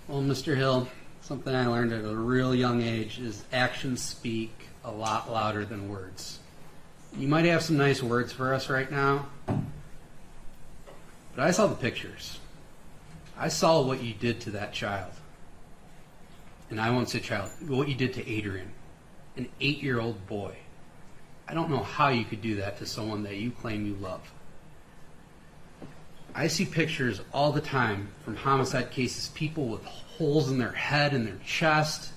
Well, Mr. Hill, something I learned at a real young age is actions speak a lot louder than words. You might have some nice words for us right now, but I saw the pictures. I saw what you did to that child. And I won't say child, what you did to Adrian, an 8-year-old boy. I don't know how you could do that to someone that you claim you love. I see pictures all the time from homicide cases, people with holes in their head and their chest,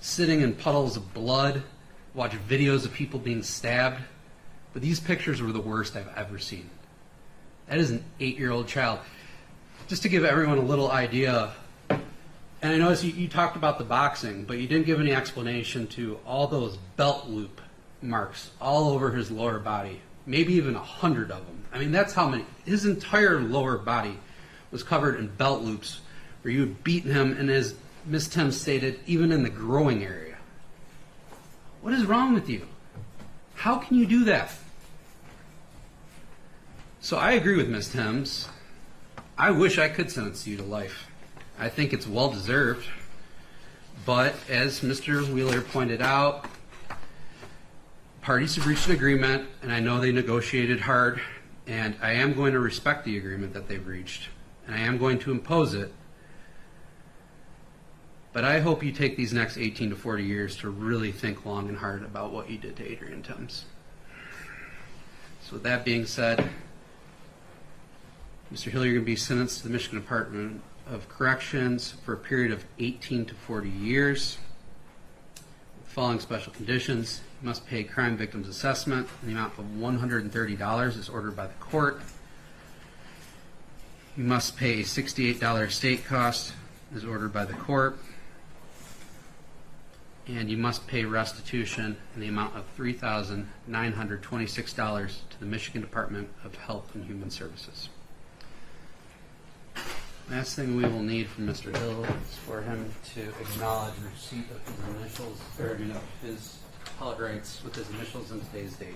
sitting in puddles of blood, watch videos of people being stabbed. But these pictures were the worst I've ever seen. That is an 8-year-old child. Just to give everyone a little idea, and I noticed you talked about the boxing, but you didn't give any explanation to all those belt loop marks all over his lower body, maybe even 100 of them. I mean, that's how many. His entire lower body was covered in belt loops where you had beaten him, and as Ms. Thimes stated, even in the growing area. What is wrong with you? How can you do that? So I agree with Ms. Thimes. I wish I could sentence you to life. I think it's well deserved. But as Mr. Wheeler pointed out, parties have reached an agreement, and I know they negotiated hard, and I am going to respect the agreement that they've reached, and I am going to impose it. But I hope you take these next 18 to 40 years to really think long and hard about what you did to Adren Thimes. So with that being said, Mr. Hill, you're going to be sentenced to the Michigan Department of Corrections for a period of 18 to 40 years. With the following special conditions: you must pay crime victims assessment in the amount of $130 as ordered by the court. You must pay a $68 state cost as ordered by the court. And you must pay restitution in the amount of $3,926 to the Michigan Department of Health and Human Services. Last thing we will need from Mr. Hill is for him to acknowledge receipt of his initials, or his appellate rights with his initials and today's date.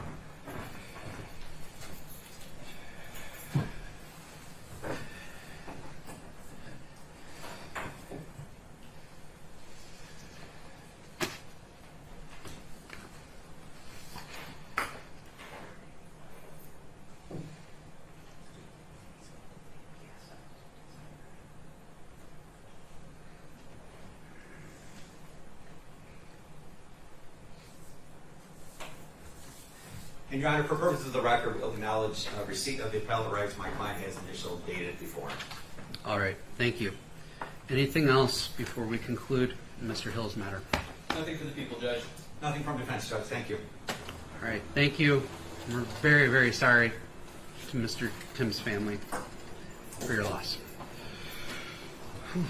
And Your Honor, for purposes of the record, we'll acknowledge receipt of the appellate rights my client has initial dated before. All right, thank you. Anything else before we conclude Mr. Hill's matter? Nothing for the people, Judge. Nothing from defense, Judge. Thank you. All right, thank you. We're very, very sorry to Mr. Thimes' family for your loss. Whew.